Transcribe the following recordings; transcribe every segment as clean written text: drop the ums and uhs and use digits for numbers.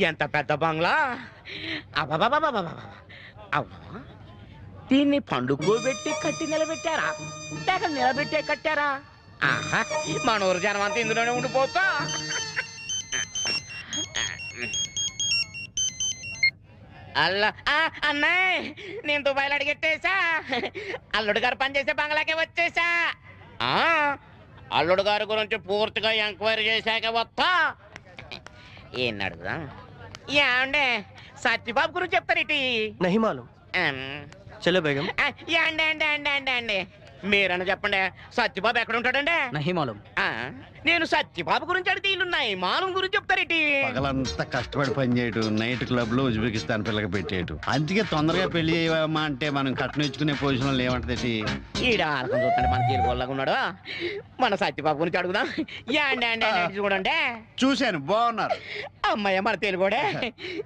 ఎంత పెద్ద బంగ్లా! అబ్బబ్బబ్బబ్బబ్బ! అవును, దీన్ని పండుకోబెట్టి కట్టి నిలబెట్టారా లేక నిలబెట్టే కట్టారా? ఆహా, మన ఊరు జనం అంతా ఇందులోనే ఉండిపోతా. అల్లా అన్నయ్య, నేను దుబాయ్లో అడిగెట్టేసా. అల్లుడు గారు పనిచేసే బంగ్లాకే వచ్చేసా. అల్లుడు గారి గురించి పూర్తిగా ఎంక్వైరీ చేశాక వస్తా. ఏం అడుగుదా? ఏమండే సత్యబాబు గురించి చెప్తారేటి? నహీ మాలూమ్. చలో బేగం. అండి అండి అండి అండి అండి మీరన్నా చెప్పండి, సత్యబాబు ఎక్కడ ఉంటాడండి? నహీ మాలూమ్. నేను సత్యబాబు గురించి అడిగితే ఇల్లున్నాయి, మాలం గురించి చెప్తారేటి? పగలంతా కష్టపడి పని చేయటం, నైట్ క్లబ్ లో ఉజ్బెకిస్తాన్ పిల్లకి పెట్టేయటం. అందుకే తొందరగా పెళ్లి చేయమా అంటే మనం కట్నం ఇచ్చుకునే పొజిషన్ లో ఏమంటది? ఈడ ఆలకం చూస్తాడు, మన తీరుగోళ్ళగా ఉన్నాడు. మన సత్యబాబు గురించి అడుగుదాం. యాండి అండి అండి చూడండి. చూశాను, బాగున్నారు. అమ్మాయి మన తెలుగుడే.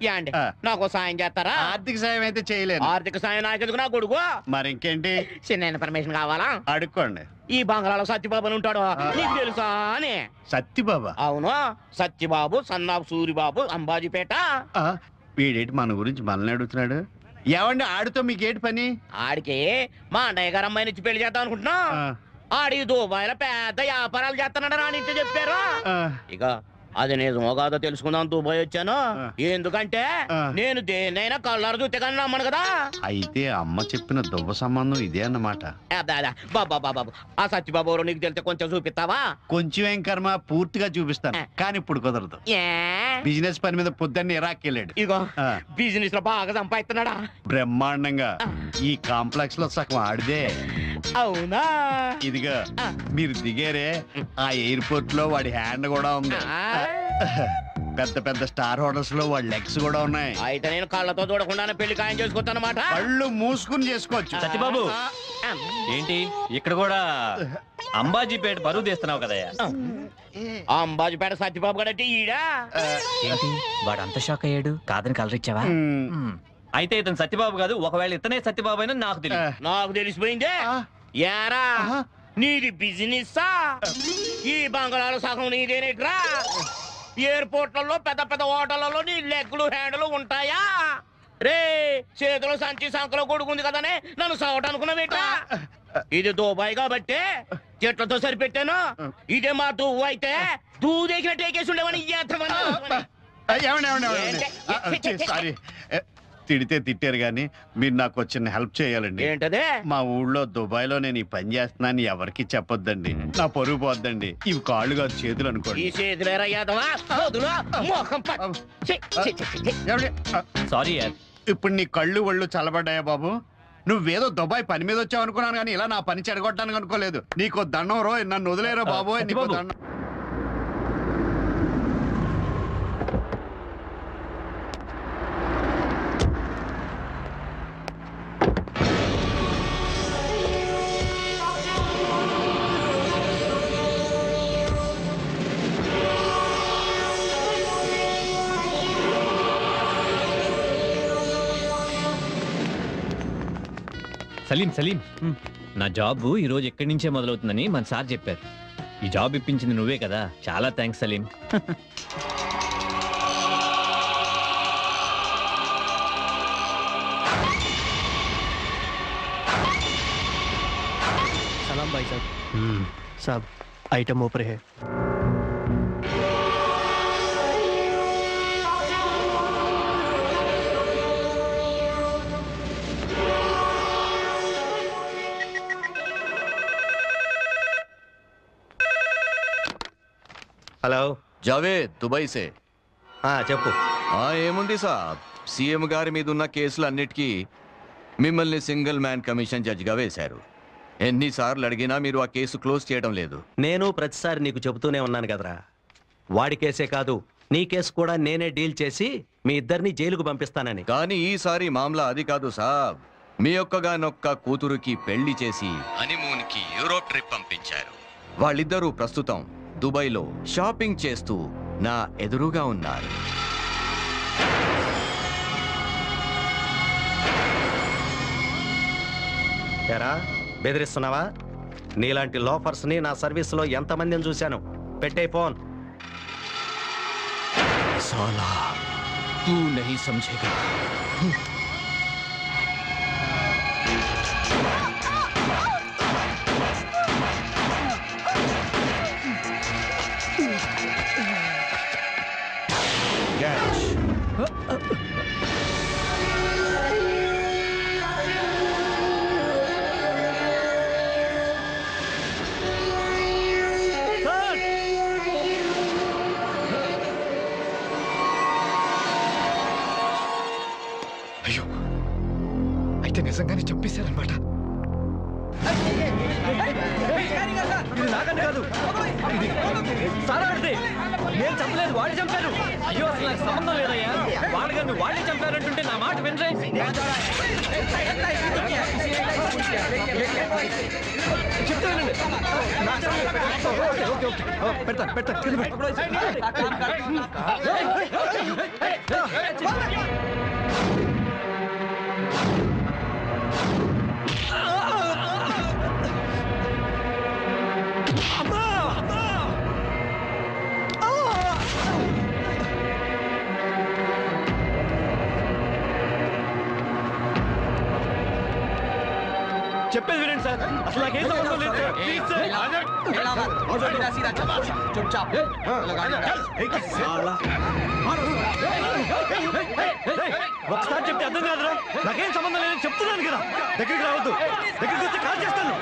యాండి నాకు సాయం చేస్తారా? ఆర్థిక సాయం అయితే చేయలేదు. ఆర్థిక సాయం నాకెందుకు, నా కొడుకు. మరి ఇంకేంటి? చిన్న ఇన్ఫర్మేషన్ కావాలా? అడుక్కోండి. ఈ బంగ్లాలో సత్యబాబు అని ఉంటాడు, నీకు తెలుసా అని? సత్యబాబా? అవును, సత్యబాబు సన్నాబు సూరిబాబు, అంబాజీపేట. వీడేంటి మన గురించి మనల్ని అడుగుతున్నాడు? ఏమండి ఆడితో మీకేంటి పని? ఆడికి మా అన్నయ్య గారు అమ్మాయిని ఇచ్చి పెళ్లి చేద్దాం అనుకుంటున్నా. ఆడి దుబాయ్లో పెద్ద వ్యాపారాలు చేస్తున్నాడు అని ఇంటి చెప్పారు. ఇక అది నిజమో కాదో తెలుసుకుందాం దుబాయ్ వచ్చాను. ఎందుకంటే నేను దేన్నైనా కళ్ళారు చూస్తే కానీ నమ్మను కదా. అయితే అమ్మ చెప్పిన దుబ్బ సంబంధం ఇదే అన్నమాట. బాబా, ఆ సత్యబాబు ఎవరో నీకు తెలిస్తే కొంచెం చూపిస్తావా? కొంచెం ఏం కర్మ, పూర్తిగా చూపిస్తాను. కానీ ఇప్పుడు కుదరదు. బిజినెస్ పని మీద పొద్దున్న ఇరాక్ వెళ్ళాడు. ఇగో బిజినెస్ లో బాగా సంపాదిస్తున్నాడా? బ్రహ్మాండంగా. ఈ కాంప్లెక్స్ లో సగం ఆడిదే. అవునా? ఇదిగా మీరు దిగారే, ఆ ఎయిర్పోర్ట్ లో వాడి హ్యాండ్ కూడా ఉంది. పెద్ద పెద్ద స్టార్ హోటల్స్ లో వాడి లెగ్స్ కూడా ఉన్నాయి. అయితే నేను కళ్ళతో చూడకుండానే పెళ్లి ఖాయం చేసుకోవచ్చు అన్నమాట. కళ్ళు మూసుకుని చేసుకోవచ్చు. సత్యబాబు ఏంటి ఇక్కడ కూడా అంబాజీపేట బరువు తీస్తున్నావు కదయ్యా? అంబాజీపేట సత్యబాబు గడంటే ఈడా ఏంటి వాడు అంత షాక్ అయ్యాడు? కాదని కలర్ ఇచ్చావా? అయితే ఇతను సత్యబాబు కాదు, ఒకవేళ ఇతనే సత్యబాబు అయినా నాకు తెలియదు. నాకు తెలిసిపోయిందే. యారా నీది బిజినెస్? ఈ బంగాళాలో సగం నీదేనేట్రా? ఎయిర్పోర్ట్లలో పెద్ద పెద్ద హోటళ్లలో నీ లెగ్లు హ్యాండ్లు ఉంటాయా రే? చేతిలో సంచి సంకలో కొడుకుంది కదనే నన్ను సవట అనుకున్నావేట్రా? ఇది దుబాయ్ కాబట్టి చెట్లతో సరిపెట్టాను. ఇదే మా దువ్వు అయితే దూదేసిన టేకేసి ఉండేవని. సారీ, తిడితే తిట్టారు గాని మీరు నాకు చిన్న హెల్ప్ చేయాలండి. ఏంటదే? మా ఊళ్ళో దుబాయ్ లో నేను ఈ పని చేస్తున్నాను ఎవరికి చెప్పొద్దండి. నా పరుగు పోద్దండి. ఇవి కాళ్ళు కాదు చేతులు అనుకోండి. ఈ చేతులేరా యాదవా? సారీ. ఇప్పుడు నీ కళ్ళు ఒళ్ళు చల్లబడ్డాయా బాబు? నువ్వేదో దుబాయ్ పని మీద వచ్చావు అనుకున్నాను కానీ ఇలా నా పని చెడగొట్టడానికి అనుకోలేదు. నీకు దండం రో, నన్ను వదిలేరా బాబు. నీకు దండం. సలీం సలీం, నా జాబ్ ఈ రోజు ఎక్కడి నుంచే మొదలవుతుందని మన సార్ చెప్పారు. ఈ జాబ్ ఇప్పించింది నువ్వే కదా, చాలా థ్యాంక్స్ సలీం. सलाम भाई साहब। साहब आइटम ऊपर है। హలో జావేద్, దుబాయ్ సే. చెప్పు. ఏముంది సాబ్, సీఎం గారి మీద ఉన్న కేసులు అన్నిటికీ మిమ్మల్ని సింగిల్ మ్యాన్ కమిషన్ జడ్జిగా వేశారు. ఎన్నిసార్లు అడిగినా మీరు ఆ కేసు క్లోజ్ చేయడం లేదు. నేను ప్రతిసారి నీకు చెబుతూనే ఉన్నాను కదరా, వాడి కేసే కాదు నీ కేసు కూడా నేనే డీల్ చేసి మీ ఇద్దరిని జైలుకు పంపిస్తానని. కానీ ఈసారి మామలా అది కాదు సాబ్. మీ ఒక్కగానొక్క కూతురుకి పెళ్లి చేసి హనీమూన్ కి యూరోప్ ట్రిప్ పంపించారు. వాళ్ళిద్దరూ ప్రస్తుతం దుబాయ్లో షాపింగ్ చేస్తూ నా ఎదురుగా ఉన్నారు. ఎరా బెదిరిస్తున్నావా? నీలాంటి లోఫర్స్ని నా సర్వీస్లో ఎంతమందిని చూశాను. పెట్టే ఫోన్. సాలా तू नहीं समझेगा। అయ్యో అయితే నిజంగానే చంపేశారనమాట. ఇది నాకని కాదు, సారా ఆడితే నేను చంపలేదు, వాళ్ళు చంపారు. అయ్యో అసలు నాకు సంబంధం లేదయ్యా. వాళ్ళు కానీ వాళ్ళే చంపారంటుంటే నా మాట వినరే. చెప్తానండి, పెడతాను పెడతాను కింద చెప్పేది వినండి సార్, అసలు నాకేం సంబంధం లేదు సార్. Please sir. ఒకసారి చెప్తే అర్థం కాదురా. నాకేం సంబంధం లేదని చెప్తున్నాను కదా. దగ్గరికి రావద్దు, దగ్గరికి వస్తే కాల్ చేస్తాను.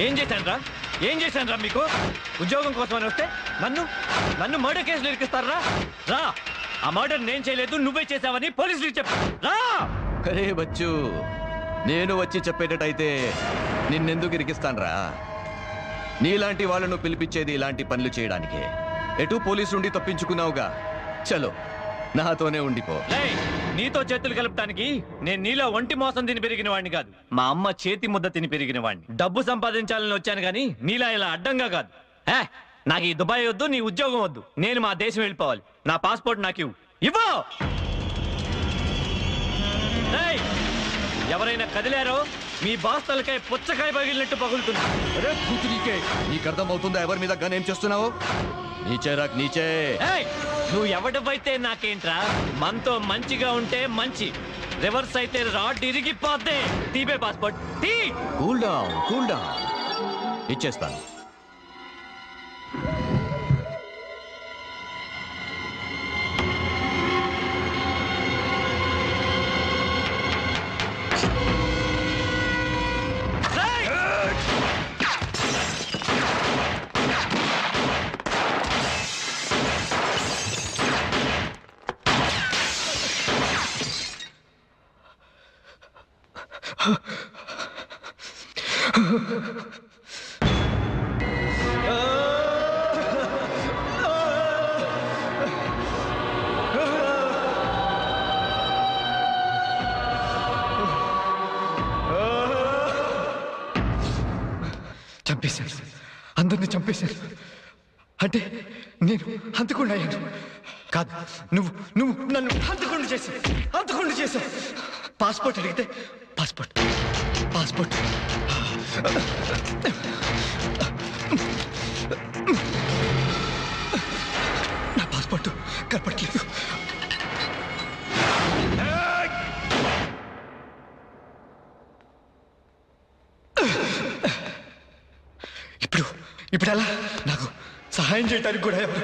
ఏం చేశాను రా మీకు? ఉద్యోగం కోసమని వస్తే నన్ను మర్డర్ కేసులు ఇరికిస్తారా? రా, ఆ మర్డర్ నేను చేయలేదు, నువ్వే చేసావని పోలీసులు చెప్పు. రా. అరే బచ్చు, నేను వచ్చి చెప్పేటట్టయితే నిన్నెందుకు ఇరికిస్తాన్రా? నీలాంటి వాళ్ళను పిలిపించేది ఇలాంటి పనులు చేయడానికే. ఎటు పోలీసు నుండి తప్పించుకున్నావుగా, చలో నాతోనే ఉండిపో. నీతో చేతులు కలపడానికి నేను నీలో ఒంటి మోసం తిని పెరిగిన వాడిని కాదు, మా అమ్మ చేతి ముద్ద తిని పెరిగిన వాడిని. డబ్బు సంపాదించాలని వచ్చాను కానీ నీలా ఇలా అడ్డంగా కాదు. నాకు ఈ దుబాయ్ వద్దు, నీ ఉద్యోగం వద్దు. నేను మా దేశం వెళ్ళిపోవాలి. నా పాస్పోర్ట్ నాకు ఇవ్వు. ఎవరైనా కదిలారో మీ బాస్తలకాయ పుచ్చకాయ పగిలినట్టు పగులుతున్నా. అరే కూతురికే, నీకు అర్థమవుతుందా ఎవరి మీద గన్ ఏం చేస్తున్నావు? నీచే రాక్ నీచే. నువ్వు ఎవడిపైతే నాకేంట్రా? మనతో మంచిగా ఉంటే మంచి, రివర్స్ అయితే రాడ్ ఇరిగిపోద్దే. తీపే పాస్పోర్ట్ తీ. కూల్ డౌన్ ఇచ్చేస్తాను. చంపేశారు, అందరినీ చంపేశారు. అంటే నేను హంతకుండా అయ్యాను కాదు, నువ్వు నన్ను హంతకుండా చేశావు. పాస్పోర్ట్ అడిగితే పాస్పోర్ట్ నా పాస్పోర్ట్ కనపడట్లేదు. ఇప్పుడు ఎలా? నాకు సహాయం చేయడానికి కూడా ఎవరు?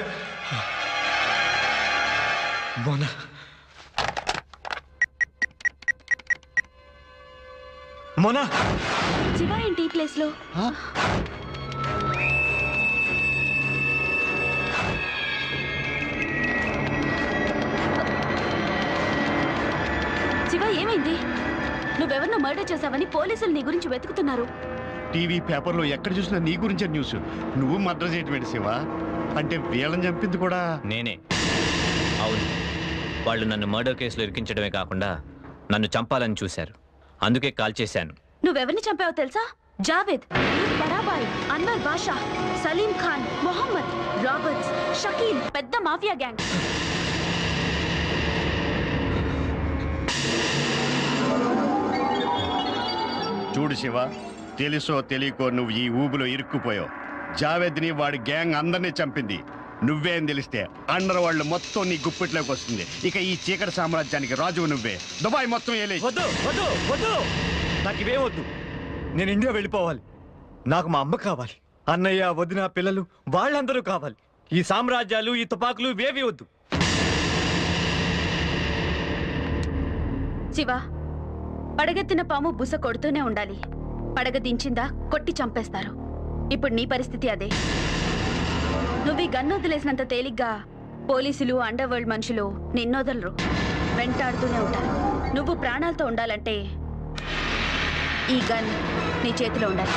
మోనా శివ ఏంటి ఈ ప్లేస్ లో? శివ ఏమైంది? నువ్వెవరినో మర్డర్ చేశావని పోలీసులు నీ గురించి వెతుకుతున్నారు. టీవీ పేపర్లో ఎక్కడ చూసినా నీ గురించే న్యూస్. నువ్వు మర్డర్ చేయటమేంటి శివ? అంటే వీళ్ళని చంపింది కూడా నేనే. అవును, వాళ్ళు నన్ను మర్డర్ కేసులో ఇరికించడమే కాకుండా నన్ను చంపాలని చూశారు. అందుకే కాల్ చేశాను. నువ్వెవరిని చంపావో తెలుసా? జావేద్, బరాబాయ్, అన్వర్ బాషా, సలీం ఖాన్, మొహమ్మద్, రాబర్ట్స్, షకీల్, పెద్ద మాఫియా గ్యాంగ్. చూడు శివ, తెలుసో తెలియకో నువ్వు ఈ ఊబిలో ఇరుక్కుపోయావు. జావేద్ని వాడి గ్యాంగ్ అందరినీ చంపింది. నువ్వేం తెలిస్తే అండర్ వాళ్ళు మొత్తం నీ గుప్పిట్లోకి వస్తుంది. ఇక ఈ చీకటి సామ్రాజ్యానికి రాజువు నువ్వే. దుబాయ్ మొత్తం వద్దు, నాకు ఇవే వద్దు. నేను ఇండియా వెళ్ళిపోవాలి. నాకు మా అమ్మ కావాలి, అన్నయ్య, వదిన, పిల్లలు వాళ్ళందరూ కావాలి. ఈ సామ్రాజ్యాలు, ఈ తుపాకులు ఇవేవి వద్దు. శివ, పడగెత్తిన పాము బుస కొడుతూనే ఉండాలి. పడగ దించిందా కొట్టి చంపేస్తారు. ఇప్పుడు నీ పరిస్థితి అదే. నువ్వు ఈ గన్ను వదిలేసినంత తేలిగ్గా పోలీసులు, అండర్ వరల్డ్ మనుషులు నిన్నొదలరు, వెంటాడుతూనే ఉంటారు. నువ్వు ప్రాణాలతో ఉండాలంటే ఈ గన్ నీ చేతిలో ఉండాలి.